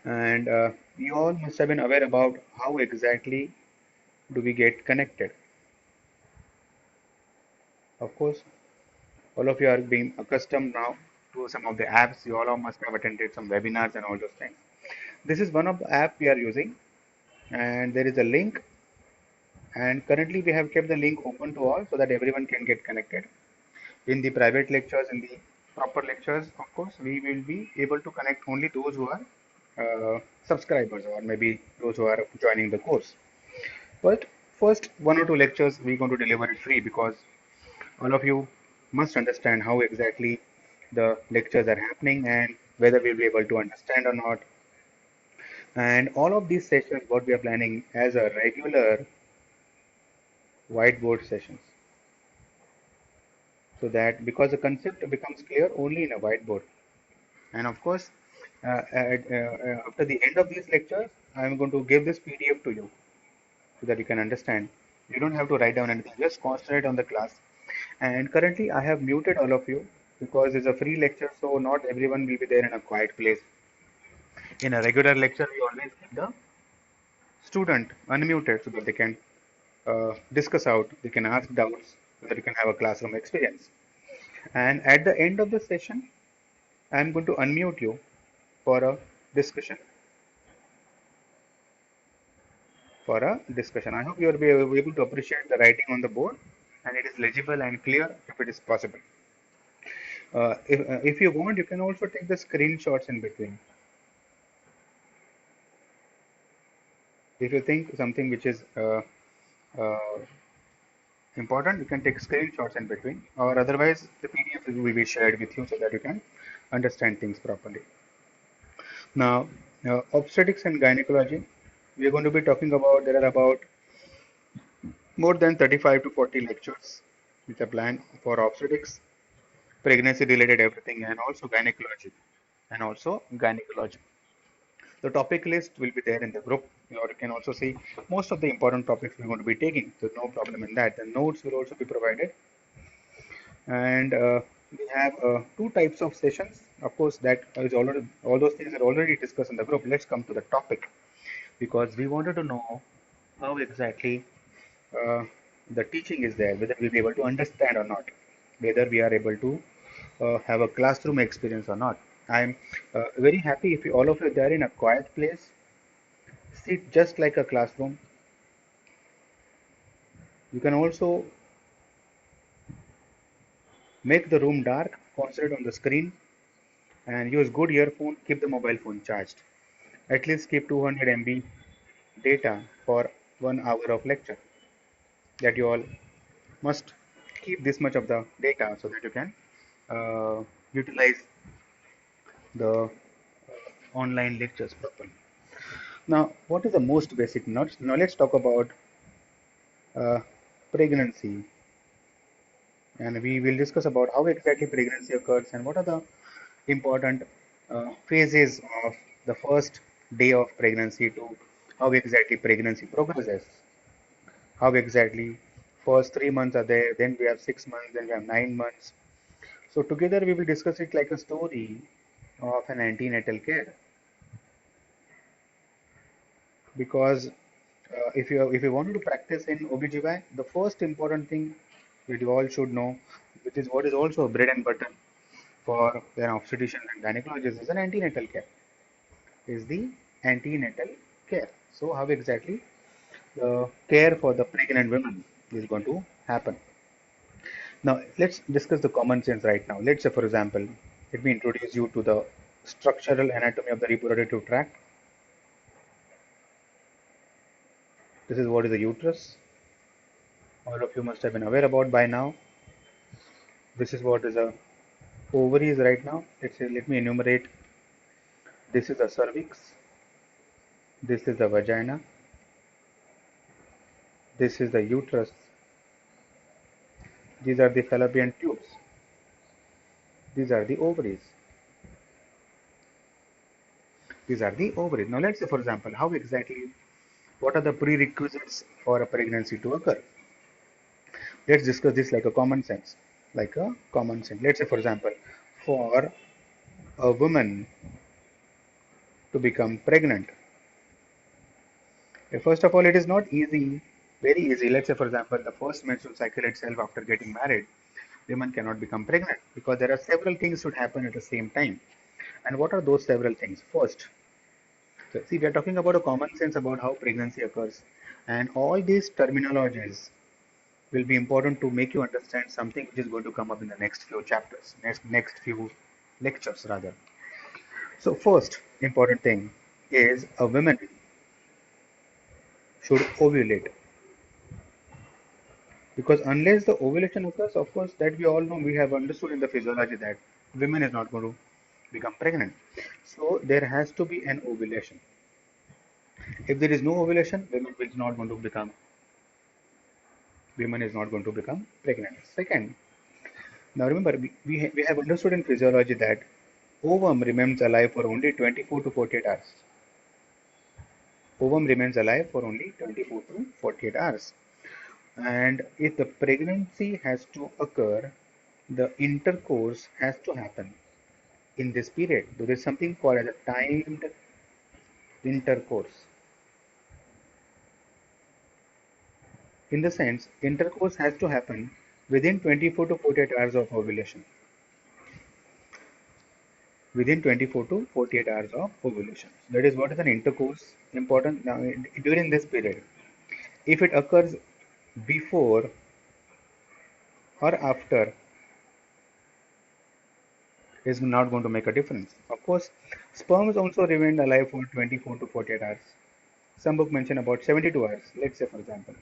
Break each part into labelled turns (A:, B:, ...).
A: And you all must have been aware about how exactly do we get connected. Of course, all of you are being accustomed now to some of the apps. You all must have attended some webinars and all those things. This is one of the app we are using, and there is a link. And currently, we have kept the link open to all so that everyone can get connected. In the private lectures, in the proper lectures, of course, we will be able to connect only those who are subscribers or maybe those who are joining the course. But first one or two lectures we're going to deliver it free because all of you must understand how exactly the lectures are happening and whether we'll be able to understand or not. And all of these sessions, what we are planning as a regular whiteboard sessions. So that because the concept becomes clear only in a whiteboard. And of course, after the end of these lectures, I'm going to give this PDF to you so that you can understand. You don't have to write down anything, just concentrate on the class. And currently, I have muted all of you because it's a free lecture, so not everyone will be there in a quiet place. In a regular lecture, we always keep the student unmuted so that they can discuss out, they can ask doubts, so that you can have a classroom experience. And at the end of the session, I'm going to unmute you for a discussion. I hope you will be able to appreciate the writing on the board and it is legible and clear if it is possible. If you want, you can also take the screenshots in between. If you think something which is uh, important, you can take screenshots in between, or otherwise the PDF will be shared with you so that you can understand things properly. Now, obstetrics and gynecology, we are going to be talking about, there are about more than 35 to 40 lectures which are planned for obstetrics, pregnancy related everything, and also gynecology. The topic list will be there in the group, or you can also see most of the important topics we're going to be taking. So no problem in that. The notes will also be provided, and we have two types of sessions. Of course, that is already all those things are already discussed in the group. Let's come to the topic because we wanted to know how exactly uh, the teaching is there, whether we'll be able to understand or not, whether we are able to have a classroom experience or not. I'm very happy if all of you are there in a quiet place, sit just like a classroom. You can also make the room dark, concentrate on the screen, and use good earphone. Keep the mobile phone charged. At least keep 200 MB data for 1 hour of lecture. That you all must keep this much of the data so that you can utilize the online lectures properly. Now, what is the most basic knowledge? Now, let's talk about uh, pregnancy, and we will discuss about how exactly pregnancy occurs and what are the important phases of the first day of pregnancy to how exactly pregnancy progresses, how exactly first 3 months are there, then we have 6 months, then we have 9 months. So together we will discuss it like a story of an antenatal care because if you wanted to practice in OBGYN, the first important thing that you all should know, which is what is also bread and butter for an obstetrician and gynecologist, is an antenatal care. Is the antenatal care. So how exactly the care for the pregnant women is going to happen? Now let's discuss the common sense right now. Let's say, for example, let me introduce you to the structural anatomy of the reproductive tract. This is what is the uterus. All of you must have been aware about by now. This is what is a ovaries right now. Let me enumerate. This is the cervix. This is the vagina. This is the uterus. These are the fallopian tubes. These are the ovaries. These are the ovaries. Now let's say, for example, how exactly, what are the prerequisites for a pregnancy to occur? Let's discuss this like a common sense. Like a common sense. Let's say, for example, for a woman to become pregnant? First of all, it is not easy, very easy. Let's say, for example, the first menstrual cycle itself after getting married, women cannot become pregnant because there are several things should happen at the same time. And what are those several things? First, so see, we are talking about a common sense about how pregnancy occurs, and all these terminologies will be important to make you understand something which is going to come up in the next few chapters, next few lectures rather. So first important thing is a woman should ovulate, because unless the ovulation occurs, of course, that we all know, we have understood in the physiology that women is not going to become pregnant. So there has to be an ovulation. If there is no ovulation, women is not going to become pregnant. Second, now remember, we have understood in physiology that ovum remains alive for only 24 to 48 hours. Ovum remains alive for only 24 to 48 hours. And if the pregnancy has to occur, the intercourse has to happen in this period. There is something called as a timed intercourse. In the sense, intercourse has to happen within 24 to 48 hours of ovulation. Within 24 to 48 hours of ovulation. That is what is an intercourse important now during this period. If it occurs before or after, is not going to make a difference. Of course, sperms also remain alive for 24 to 48 hours. Some book mention about 72 hours, let's say for example.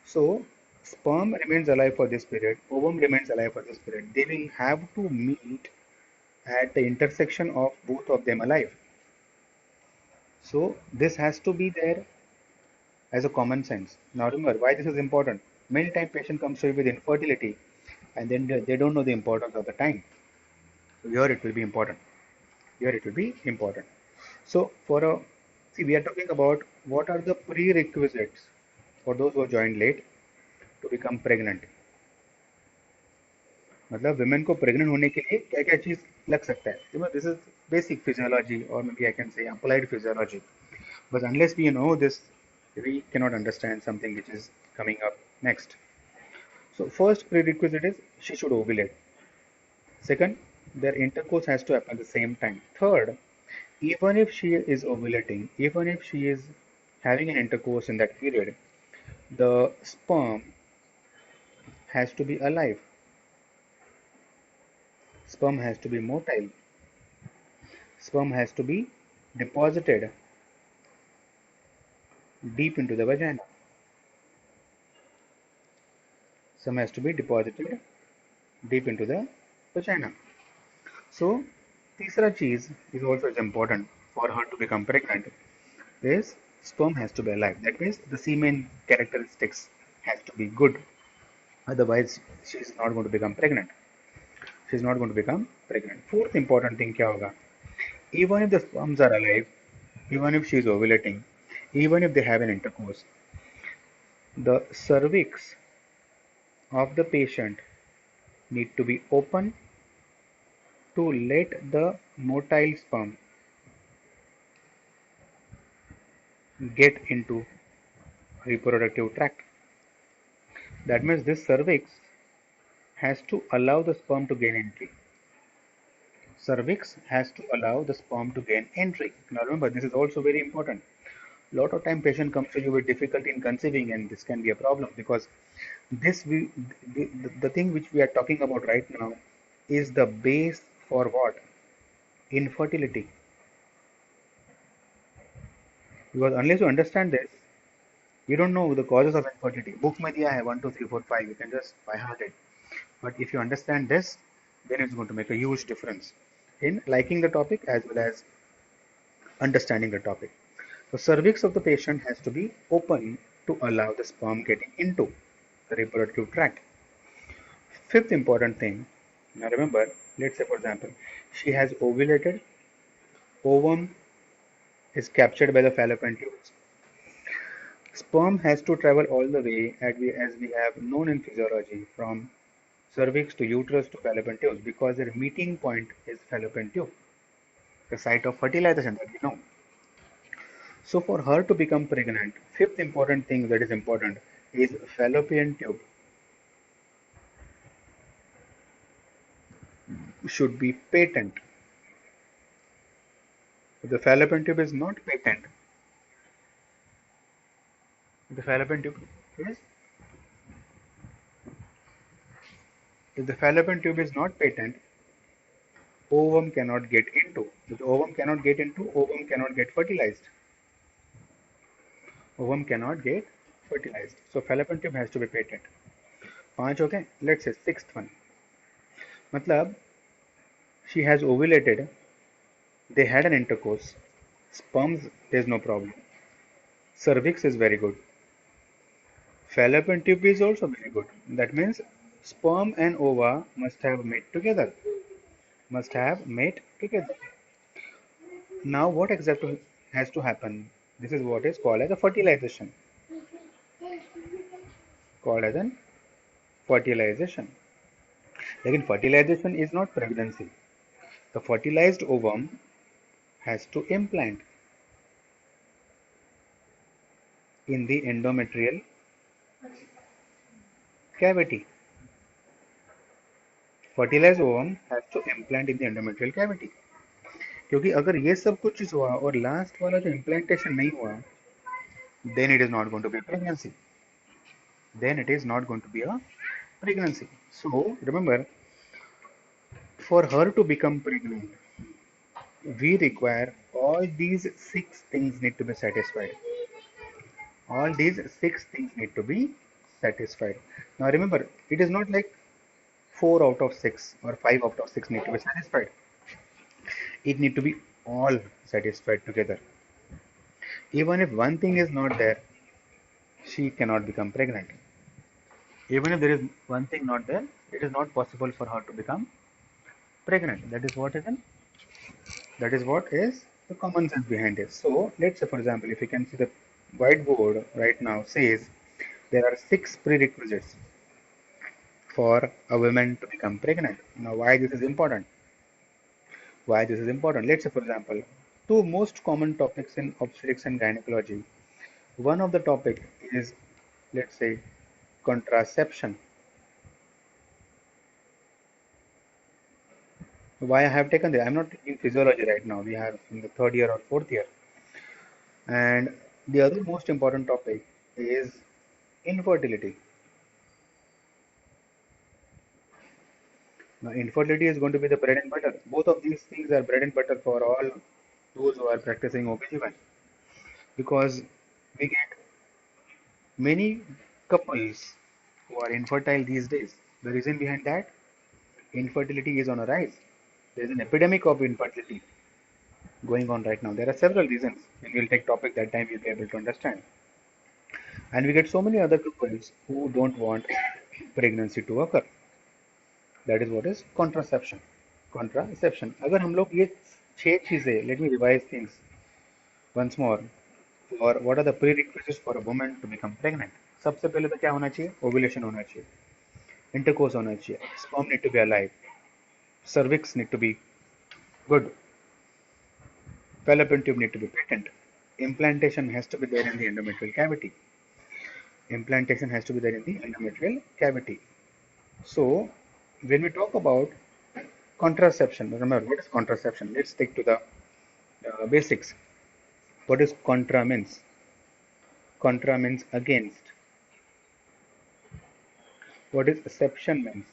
A: So, sperm remains alive for this period, ovum remains alive for this period. They will have to meet at the intersection of both of them alive. So, this has to be there as a common sense. Now remember why this is important. Many times patient comes to you with infertility and then they don't know the importance of the time. So here it will be important. Here it will be important. So see, we are talking about what are the prerequisites for those who joined late to become pregnant. मतलब women को pregnant होने के लिए क्या क्या चीज लग सकता है? This is basic physiology, or maybe I can say applied physiology. But unless we know this, we cannot understand something which is coming up next. So first prerequisite is she should ovulate. Second, their intercourse has to happen at the same time. Third, even if she is ovulating, even if she is having an intercourse in that period, the sperm has to be alive. Sperm has to be motile. Sperm has to be deposited deep into the vagina. Sperm has to be deposited deep into the vagina. So, तीसरा चीज is also important for her to become pregnant is sperm has to be alive. That means the semen characteristics has to be good. Otherwise, she is not going to become pregnant. She is not going to become pregnant. Fourth important thing क्या होगा? Even if the sperms are alive, even if she is ovulating, even if they have an intercourse, the cervix of the patient need to be open to let the motile sperm get into reproductive tract. That means this cervix has to allow the sperm to gain entry. Cervix has to allow the sperm to gain entry. Now remember, this is also very important. Lot of time patient comes to you with difficulty in conceiving, and this can be a problem because the thing which we are talking about right now is the base for what? Infertility. Because unless you understand this, you don't know the causes of infertility. Book mein diya hai 1, 2, 3, 4, 5. You can just by heart it. But if you understand this, then it's going to make a huge difference in liking the topic as well as understanding the topic. The cervix of the patient has to be open to allow the sperm getting into the reproductive tract. Fifth important thing, now remember, let's say for example, she has ovulated, ovum is captured by the fallopian tubes. Sperm has to travel all the way as we have known in physiology from cervix to uterus to fallopian tubes because their meeting point is fallopian tube. the site of fertilization that we know. So for her to become pregnant, fifth important thing that is important is fallopian tube should be patent. If the fallopian tube is not patent, the fallopian tube is if the fallopian tube is not patent, ovum cannot get into. If the ovum cannot get into, ovum cannot get fertilized. Ovum cannot get fertilized. So fallopian tube has to be patent. 5 okay. Let's say sixth one. मतलब she has ovulated, they had an intercourse, sperms there's no problem, cervix is very good, fallopian tube is also very good. That means sperm and ova must have met together. Must have met together. Now what exactly has to happen? This is what is called as a fertilization. Called as an fertilization. Again, fertilization is not pregnancy. The fertilized ovum has to implant in the endometrial cavity. Fertilized ovum has to implant in the endometrial cavity. क्योंकि अगर ये सब कुछ चीज हुआ और last वाला जो इम्प्लांटेशन नहीं हुआ, then it is not going to be a pregnancy. Then it is not going to be a pregnancy. So remember, for her to become pregnant, we require all these 6 things need to be satisfied. All these 6 things need to be satisfied. Now remember, it is not like 4 out of 6 or 5 out of 6 need to be satisfied. It need to be all satisfied together. Even if one thing is not there, she cannot become pregnant. Even if there is one thing not there, it is not possible for her to become pregnant. That is what is the common sense behind it. So let's say, for example, if you can see the whiteboard right now says there are 6 prerequisites for a woman to become pregnant. Now, why this is important? Why this is important? Let's say, for example, 2 most common topics in obstetrics and gynecology. One of the topic is, let's say, contraception. Why I have taken this? I'm not in physiology right now. We are in the 3rd year or 4th year. And the other most important topic is infertility. Now, infertility is going to be the bread and butter. Both of these things are bread and butter for all those who are practicing OBGYN, because we get many couples who are infertile these days. The reason behind that, infertility is on a rise. There is an epidemic of infertility going on right now. There are several reasons. When we'll take topic that time, you'll be able to understand. And we get so many other couples who don't want pregnancy to occur. That is what is contraception. Contraception. अगर हम लोग ये 6 चीजें, let me revise things once more. For what are the prerequisites for a woman to become pregnant? सबसे पहले तो क्या होना चाहिए? Ovulation होना चाहिए, intercourse होना चाहिए, sperm need to be alive, cervix need to be good, fallopian tube need to be patent, implantation has to be there in the endometrial cavity. Implantation has to be there in the endometrial cavity. So when we talk about contraception, remember what is contraception? Let's stick to the basics. What is contra means? Contra means against. What is seption means?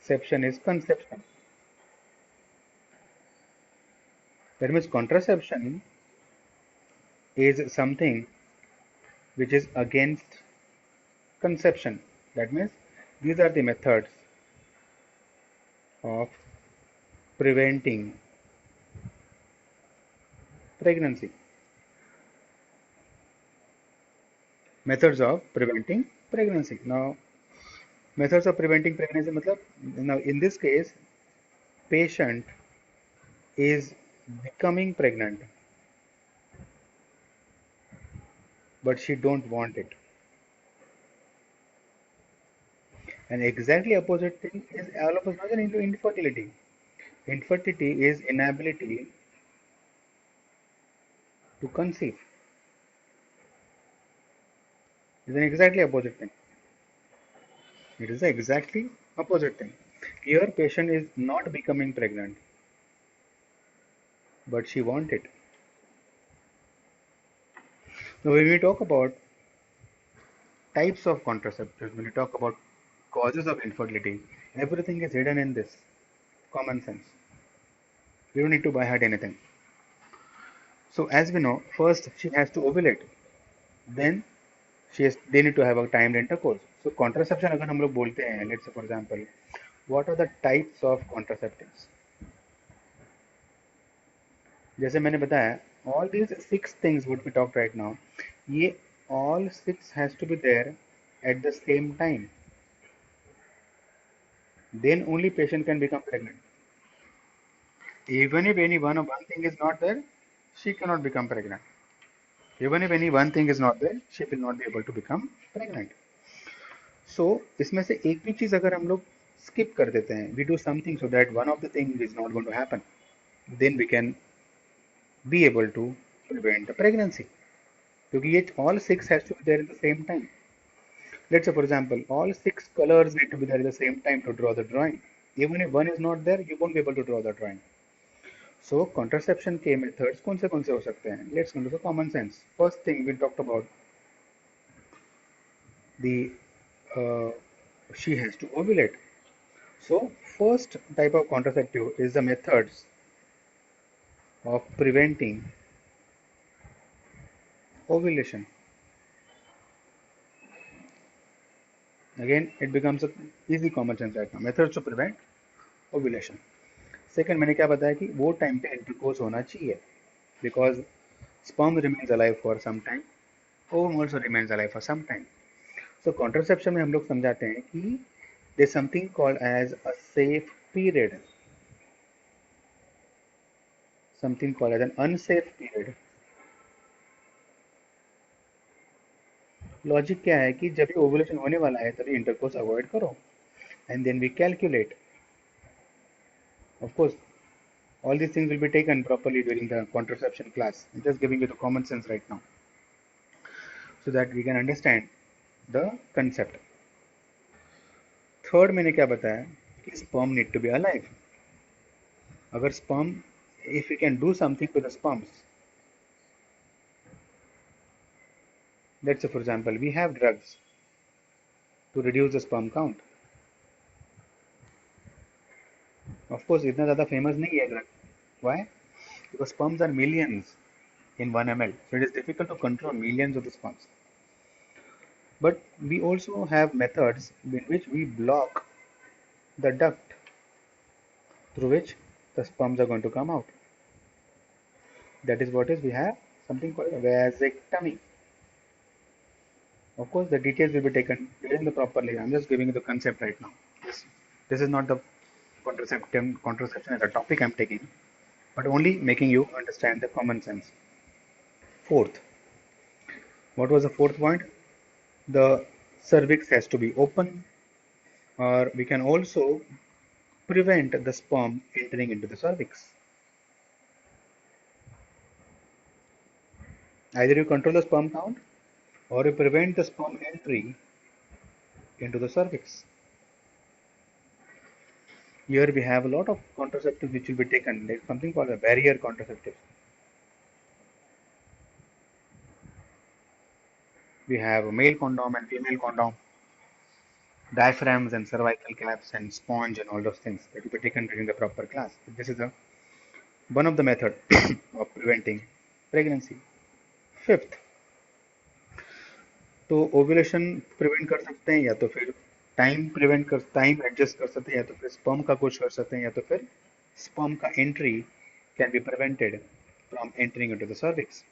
A: Seption is conception. That means contraception is something which is against conception. That means these are the methods of preventing pregnancy. Methods of preventing pregnancy. Now, methods of preventing pregnancy, matlab, now in this case, patient is becoming pregnant, but she don't want it. And exactly opposite thing is all of us into infertility. Infertility is inability to conceive. It's an exactly opposite thing. It is the exactly opposite thing. Here patient is not becoming pregnant, but she want it. Now when we talk about types of contraceptives, when we talk about causes of infertility, everything is hidden in this common sense. You don't need to buy heart anything. So as we know, first she has to ovulate, then they need to have a timed intercourse. So contraception अगर हम लोग बोलते हैं, let's say for example, what are the types of contraceptives? जैसे मैंने बताया, all these 6 things what we talked right now, ये all 6 has to be there at the same time. Then only patient can become pregnant. Even if any one thing is not there, she cannot become pregnant. Even if any one thing is not there, she will not be able to become pregnant. So इसमें से एक भी चीज अगर हम लोग skip कर देते हैं, we do something so that one of the things is not going to happen, then we can be able to prevent the pregnancy. क्योंकि ये all 6 has to be there at the same time. Let's say for example, all 6 colors need to be there at the same time to draw the drawing. Even if one is not there, you won't be able to draw the drawing. So contraception के methods कौन से हो सकते हैं? Let's go to the common sense. First thing we talked about the she has to ovulate. So first type of contraceptive is the methods of preventing ovulation. Again, it becomes a easy common sense right now. Methods to prevent ovulation. Second, मैंने क्या बताया कि वो time पे intercourse होना चाहिए, because sperm remains alive for some time, ovum also remains alive for some time. So contraception में हम लोग समझाते हैं कि there is something called as a safe period, something called as an unsafe period. Logic क्या है कि जब भी ओवुलेशन होने वाला है तभी इंटरकोर्स अवॉइड करो, and then we calculate. Of course all these things will be taken properly during the contraception class. I'm just giving you the common sense right now so that we can understand the concept. Third मैंने क्या बताया कि sperm need to be alive. अगर sperm, if we can do something to the sperms, let's say for example we have drugs to reduce the sperm count. Of course इतना ज़्यादा famous नहीं है drug. Why? Because sperms are millions in 1 ml, so it is difficult to control millions of the sperms. But we also have methods in which we block the duct through which the sperms are going to come out. That is what is we have something called vasectomy. Of course, the details will be taken during the properly. I'm just giving you the concept right now. This is not the contraception as a topic I'm taking, but only making you understand the common sense. Fourth, what was the fourth point? The cervix has to be open, or we can also prevent the sperm entering into the cervix. Either you control the sperm count or you prevent the sperm entry into the cervix. Here we have a lot of contraceptives which will be taken. There is something called a barrier contraceptive. We have a male condom and female condom, diaphragms and cervical caps and sponge and all those things that will be taken during the proper class. This is one of the method of preventing pregnancy. Fifth, तो ovulation prevent कर सकते हैं या तो फिर time adjust कर सकते हैं, या तो फिर स्पर्म का कुछ कर सकते हैं, या तो फिर स्पर्म का entry can be prevented from entering into the cervix.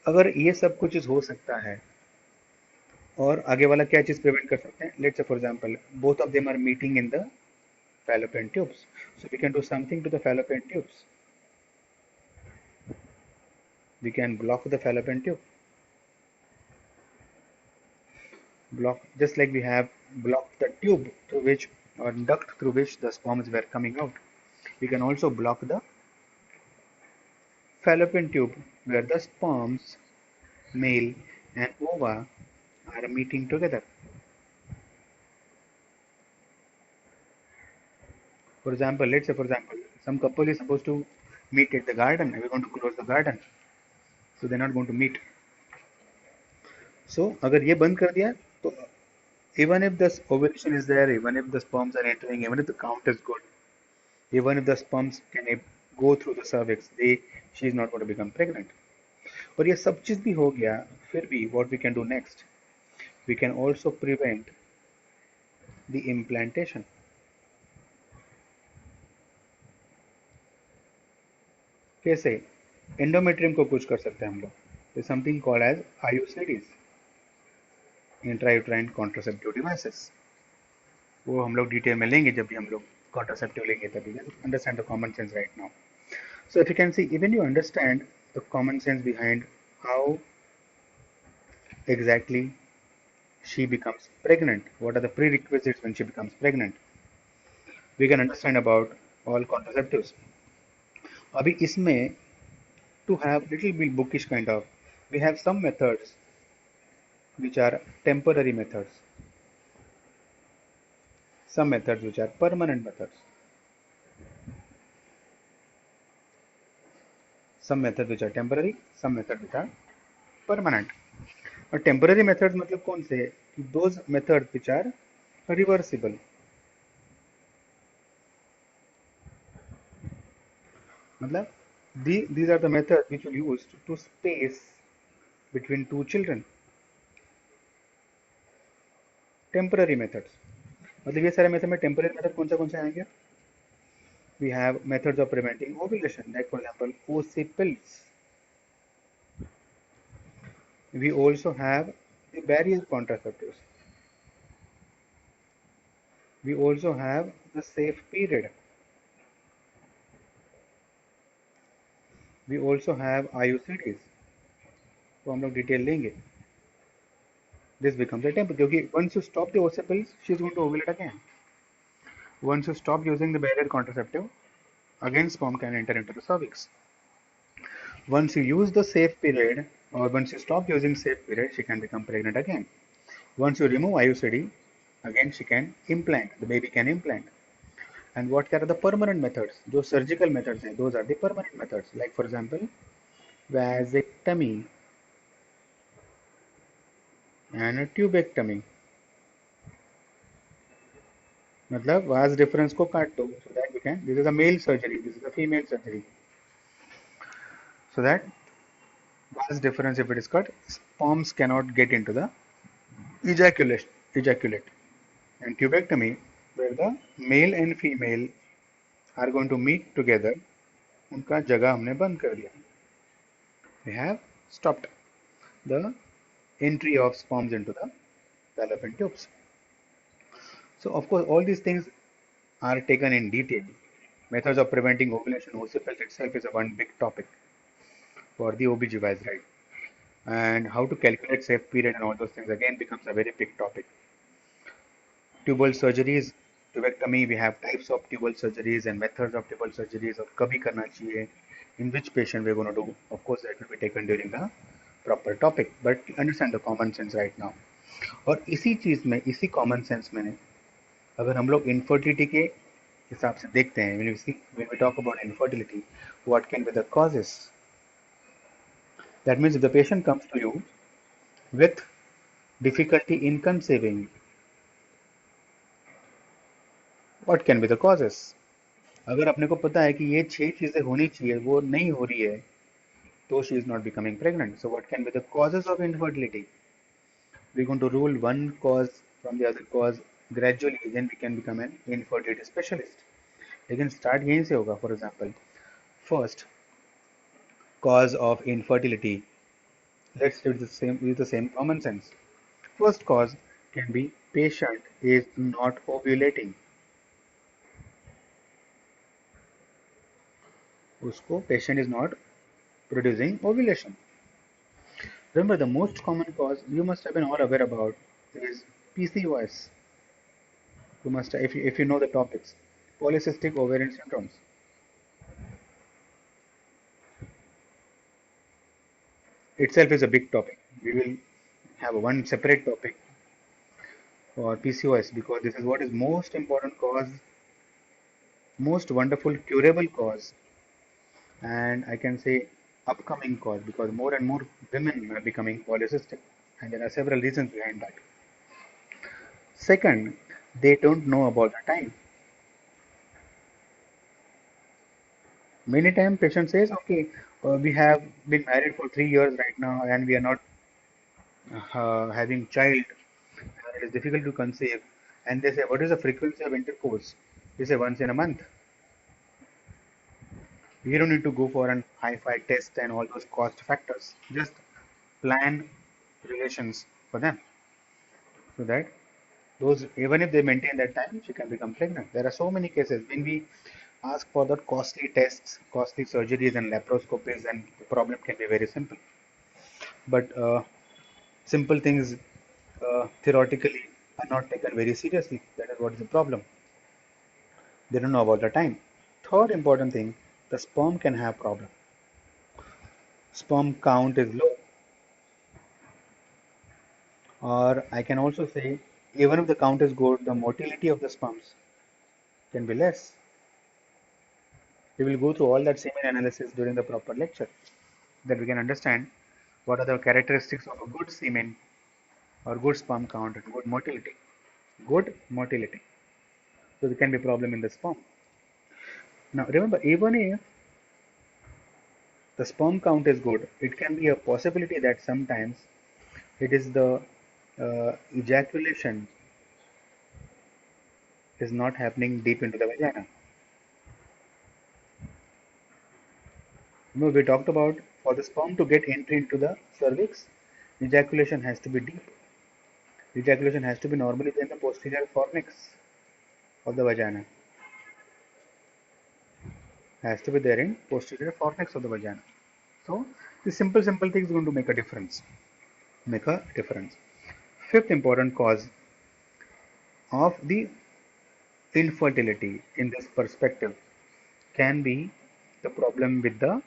A: अगर ये सब कुछ चीज हो सकता है, और आगे वाला क्या चीज प्रिवेंट कर सकते हैं? Let's say for example both of them are meeting in the fallopian tubes, so we can do something to the fallopian tubes. We can block the fallopian tube, block just like we have blocked the tube through which, or duct through which the sperms were coming out. We can also block the fallopian tube where the sperms, male and ova are meeting together. Let's say for example, some couple is supposed to meet at the garden and we're going to close the garden. So they're not going to meet. So अगर ये बंद कर दिया तो even if the ovulation is there, even if the sperms are entering, even if the count is good, even if the sperms can go through the cervix, she is not going to become pregnant. और ये सब चीज भी हो गया, फिर भी what we can do next? We can also prevent the implantation. कैसे? एंडोमेट्रियम को कुछ कर सकते हैं हम लोग. Something called as IUCDs, intrauterine contraceptive devices. वो हम लोग डिटेल में लेंगे जब भी हम लोग कॉन्ट्रासेप्टिव लेंगे तभी. Understand the common sense right now. So if you can see, even you understand the common sense behind how exactly she becomes pregnant, what are the prerequisites when she becomes pregnant, we can understand about all contraceptives. अभी इसमें to have little bit bookish kind of, we have some methods which are temporary methods, some methods which are permanent methods, some methods which are temporary, some methods which are permanent. और temporary methods मतलब कौन से? Those methods which are reversible. मतलब these are the methods which will use to space between two children. Temporary methods मतलब ये सारे method में temporary method कौन से आएंगे? We have methods of preventing ovulation, like for example OC pills. We also have the barrier contraceptives. We also have the safe period. We also have IUCDs. तो हम लोग डिटेल लेंगे. This becomes a temper क्योंकि once you stop the OC pills, she is going to ovulate again. Once you stop using the barrier contraceptive, again sperm can enter into the cervix. Once you use the safe period, or once you stop using safe period, she can become pregnant again. Once you remove IUCD, again she can implant, the baby can implant. And what are the permanent methods? जो surgical methods हैं, those are the permanent methods. Like for example, vasectomy and a tubectomy. मतलब vas difference को काट दो, so that you can. This is a male surgery. This is a female surgery. So that vas difference, if it is cut, sperms cannot get into the ejaculate. And tubectomy, where the male and female are going to meet together, उनका जगह हमने बंद कर दिया. We have stopped the entry of sperms into the fallopian tubes. So of course all these things are taken in detail. Methods of preventing ovulation, OCPL itself is a one big topic for the OBGYs, right? And how to calculate safe period and all those things again becomes a very big topic. Tubal surgeries, tubectomy, we have types of tubal surgeries and methods of tubal surgeries, और कभी करना चाहिए, in which patient we're going to do. Of course that will be taken during the proper topic, but understand the common sense right now. और इसी चीज में, इसी common sense में अगर हम लोग infertility के हिसाब से देखते हैं, when we talk about infertility, what can be the causes? That means if the patient comes to you with difficulty in conceiving, what can be the causes? अगर अपने को पता है कि ये 6 चीजें होनी चाहिए, वो नहीं हो रही है, तो she is not becoming pregnant. So what can be the causes of infertility? We're going to rule one cause from the other cause gradually, then we can become an infertility specialist. लेकिन start यहीं से होगा. For example, first cause of infertility. Let's use the same common sense. First cause can be patient is not ovulating. उसको patient is not producing ovulation. Remember, the most common cause you must have been all aware about is PCOS. You must, if you know the topics, polycystic ovarian syndromes. itself is a big topic. We will have one separate topic for PCOS because this is what is most important cause, most wonderful curable cause, and I can say upcoming cause because more and more women are becoming polycystic, and there are several reasons behind that. Second, they don't know about the time. Many times patient says, okay, we have been married for 3 years right now and we are not having child. It is difficult to conceive. And they say, what is the frequency of intercourse? They say once in a month. You don't need to go for an hi-fi test and all those cost factors. Just plan relations for them so that those, even if they maintain that time, she can become pregnant. There are so many cases when we ask for the costly tests, costly surgeries and laparoscopies, and the problem can be very simple. But simple things theoretically are not taken very seriously. That is what is the problem. They don't know about the time. Third important thing, the sperm can have problem. Sperm count is low, or I can also say even if the count is good, the motility of the sperms can be less. We will go through all that semen analysis during the proper lecture, that we can understand what are the characteristics of a good semen or good sperm count and good motility. Good motility. So there can be problem in the sperm. Now remember, even if the sperm count is good, it can be a possibility that sometimes it is the ejaculation is not happening deep into the vagina. We talked about for the sperm to get entry into the cervix, ejaculation has to be deep. Ejaculation has to be normally in the posterior fornix of the vagina. Has to be there in posterior fornix of the vagina. So the simple things are going to make a difference. Make a difference. Fifth important cause of the infertility in this perspective can be the problem with the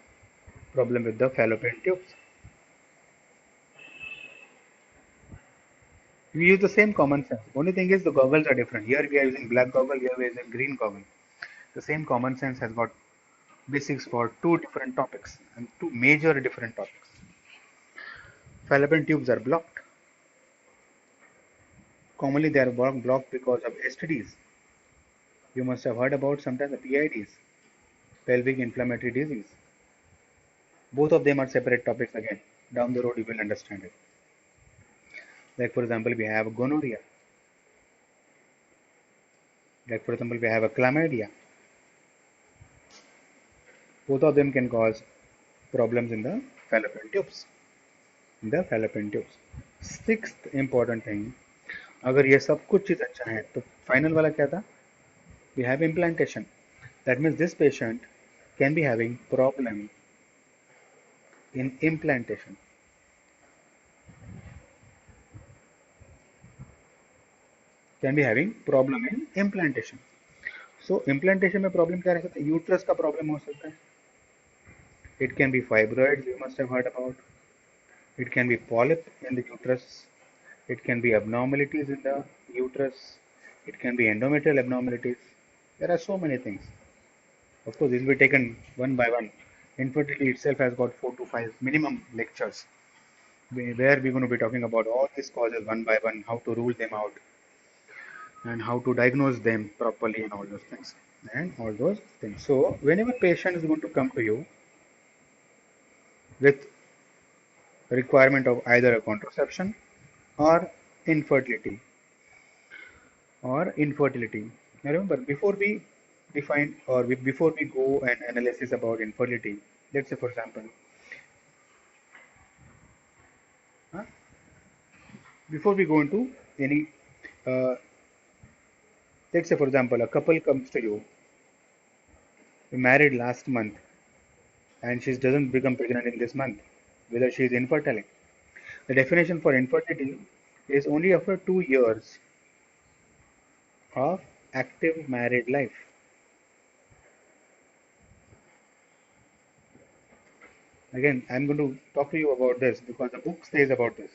A: fallopian tubes. We use the same common sense. Only thing is the goggles are different. Here we are using black goggle, here we are using green goggle. The same common sense has got basics for two different topics and two major different topics. Fallopian tubes are blocked. Commonly they are blocked because of STDs. You must have heard about sometimes the PIDs, pelvic inflammatory disease. Both of them are separate topics again. Down the road you will understand it. Like for example, we have gonorrhea. Like for example, we have a chlamydia. Both of them can cause problems in the fallopian tubes. Sixth important thing, अगर ये सब कुछ चीज अच्छा है तो final वाला क्या था? We have implantation. That means this patient can be having problem in implantation. Can be having problem in implantation. So implantation में problem क्या रह सकता है? Uterus का problem हो सकता है. It can be fibroids, you must have heard about. It can be polyp in the uterus. It can be abnormalities in the uterus. It can be endometrial abnormalities. There are so many things. Of course, this will be taken one by one. Infertility itself has got 4 to 5 minimum lectures where we're going to be talking about all these causes one by one, how to rule them out, and how to diagnose them properly, and all those things. So, whenever patient is going to come to you with requirement of either a contraception or infertility infertility. Now remember, before we define or before we go and analysis about infertility, let's say for example, huh, before we go into any, uh, let's say for example, a couple comes to you, married last month, and she doesn't become pregnant in this month, whether she is infertile. The definition for infertility is only after 2 years of active married life. Again, I'm going to talk to you about this because the book says about this.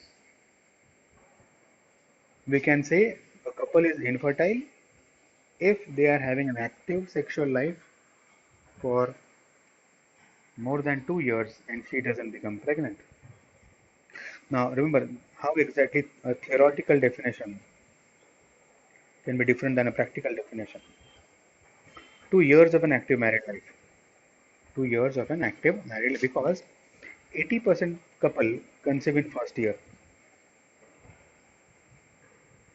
A: We can say a couple is infertile if they are having an active sexual life for more than 2 years and she doesn't become pregnant. Now, remember how exactly a theoretical definition can be different than a practical definition. 2 years of an active married life. 2 years of an active married life because 80% couple conceive in first year.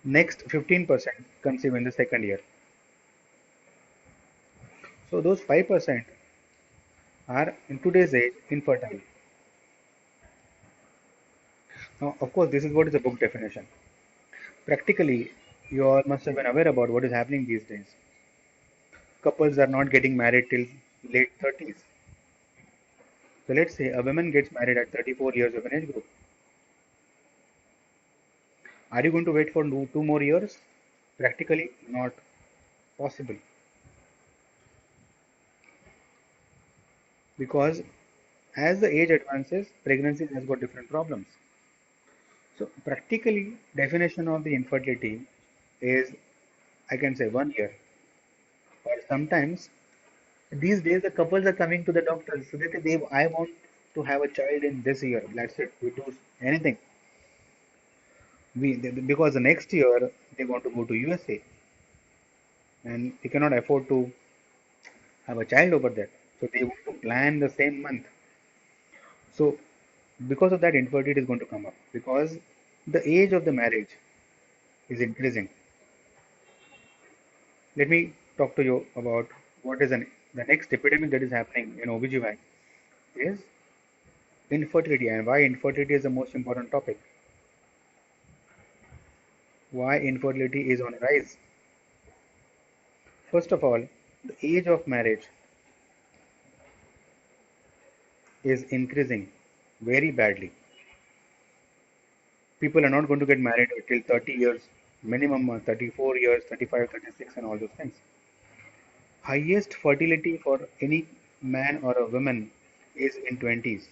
A: Next 15% conceive in the second year. So those 5% are in today's age infertile. Now, of course, this is what is the book definition. Practically, you all must have been aware about what is happening these days. Couples are not getting married till late 30s. So let's say a woman gets married at 34 years of an age group. Are you going to wait for two more years? Practically not possible because as the age advances, pregnancy has got different problems. So practically, definition of the infertility is, I can say, 1 year. Or sometimes these days the couples are coming to the doctors. So they say, Dave, I want to have a child in this year. That's it. We do anything. Because the next year they want to go to USA and they cannot afford to have a child over there. So they want to plan the same month. So because of that, infertility is going to come up because the age of the marriage is increasing. Let me talk to you about what is the next epidemic that is happening in OBGYN is infertility and why infertility is the most important topic. Why infertility is on a rise. First of all, the age of marriage is increasing very badly. People are not going to get married until 30 years, minimum 34 years, 35, 36, and all those things. Highest fertility for any man or a woman is in 20s.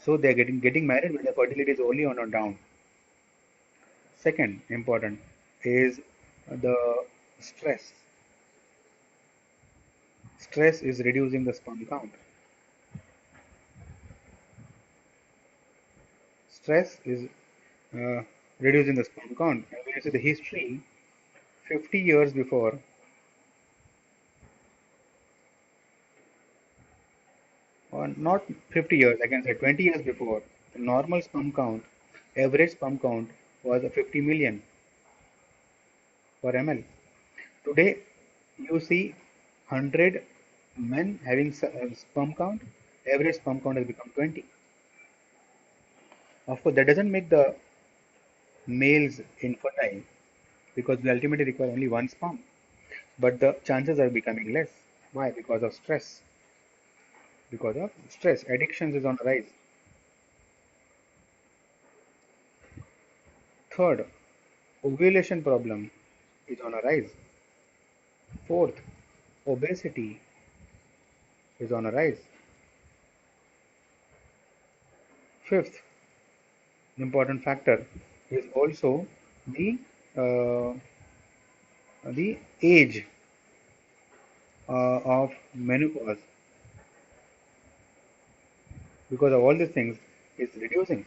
A: So they are getting married when the fertility is only on or down. Second important is the stress. Stress is reducing the sperm count. Stress is uh, reducing the sperm count. And when you see the history, 50 years before, or not 50 years, I can say 20 years before, the normal sperm count, average sperm count was 50 million per ml. Today, you see 100 men having sperm count, average sperm count has become 20. Of course, that doesn't make the males infertile because we ultimately require only one sperm, but the chances are becoming less. Why? Because of stress. Because of stress, addictions is on the rise. Third, ovulation problem is on a rise. Fourth, obesity is on a rise. Fifth, important factor is also the uh, the age of menopause because of all these things is reducing.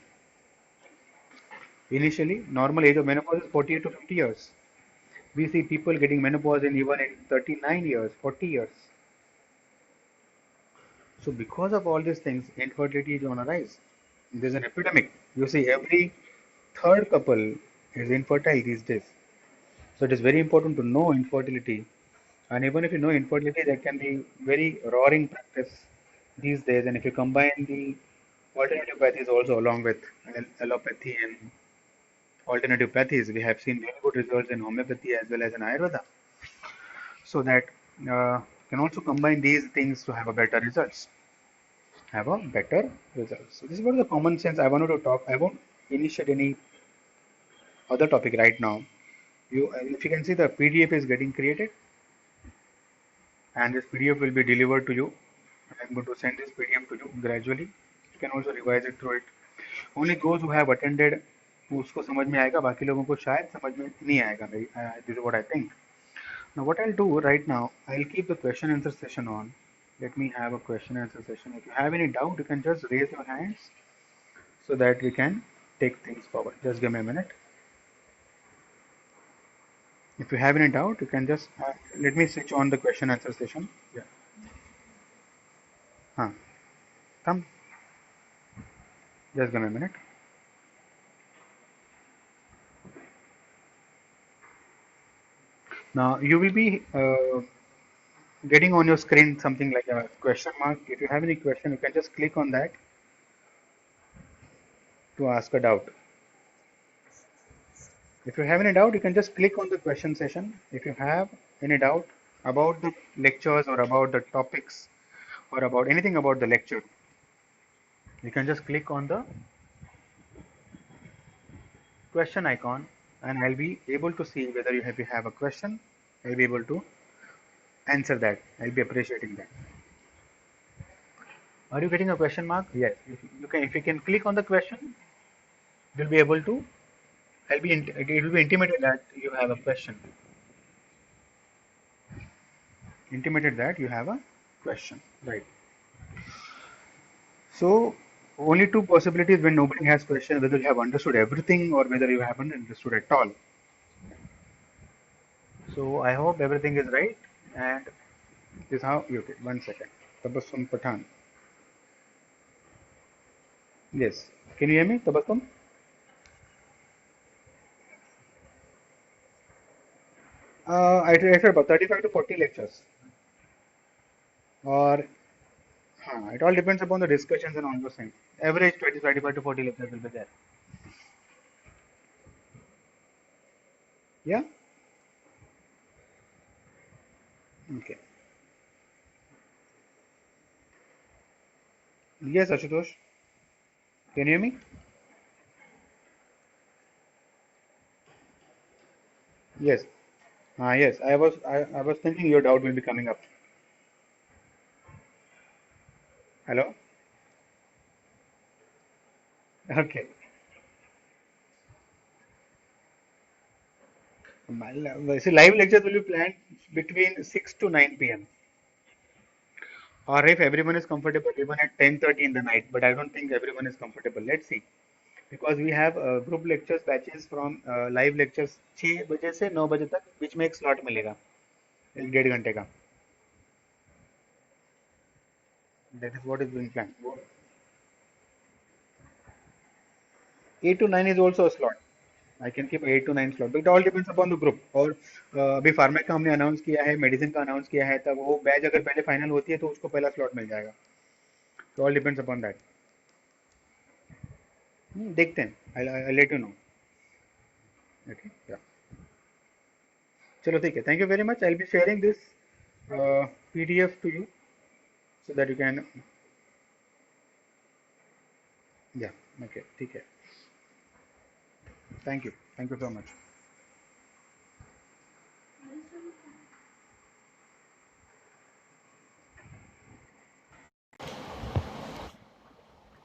A: Initially, normal age of menopause is 48 to 50 years. We see people getting menopause in even in 39 years, 40 years. So because of all these things, infertility is on a rise. There's an epidemic. You see, every third couple is infertile these days. So it is very important to know infertility. And even if you know infertility, that can be very roaring practice these days. And if you combine the alternative pathies also along with allopathy and alternative pathies, we have seen very good results in homeopathy as well as in Ayurveda. So that can also combine these things to have a better results. Have a better results. So this is what the common sense I wanted to talk. I won't initiate any other topic right now. If you can see, the PDF is getting created, and this PDF will be delivered to you I'm going to send this PDF to you gradually. You can also revise it through it. Only those who have attended उसको समझ में आएगा, बाकी लोगों को शायद समझ में नहीं आएगा. This is what I think. Now what I'll do right now, I'll keep the question answer session on. Let me have a question answer session. If you have any doubt, you can just raise your hands so that we can take things forward. Just give me a minute. If you have any doubt, you can just let me switch on the question answer session. Yeah. Huh. Come. Just give me a minute. Now you will be getting on your screen something like a question mark. If you have any question, you can just click on that to ask a doubt. If you have any doubt, you can just click on the question session. If you have any doubt about the lectures or about the topics or about anything about the lecture, you can just click on the question icon and I'll be able to see whether you have a question. I'll be able to answer that. I'll be appreciating that. Are you getting a question mark? Yes. If you can click on the question, you'll be able to. It will be intimated that you have a question. Intimated that you have a question, right? So only two possibilities when nobody has question, whether you have understood everything or whether you haven't understood at all. So I hope everything is right, and this is how you okay. 1 second. Tabassum Pathan. Yes. Can you hear me, Tabassum? I said about 35 to 40 lectures. Or it all depends upon the discussions and all those things. Average 25 to 40 lectures will be there. Yeah? Okay. Yes, Ashutosh. Can you hear me? Yes. Yes. I was thinking your doubt will be coming up. Hello? Okay. See, live lectures will be planned between 6 to 9 p.m. Or if everyone is comfortable, even at 10:30 in the night. But I don't think everyone is comfortable. Let's see. Because we have group lectures batches from live lectures 6 बजे से 9 बजे तक बीच में एक slot मिलेगा 1 डेढ़ घंटे का. That is what is being planned. 8 to 9 is also a slot. I can keep 8 to 9 slot. But it all depends upon the group. और अभी फार्मेक का हमने अनाउंस किया है, मेडिसिन का अनाउंस किया है, तब वो बैच अगर पहले फाइनल होती है तो उसको पहला स्लॉट मिल जाएगा. तो ऑल डिपेंड्स अपॉन दैट. देखते हैं. I'll let you know. Okay. Yeah. चलो ठीक है. Thank you very much. I'll be sharing this PDF to you so that you can. Yeah. Okay. ठीक है. Thank you. Thank you so much.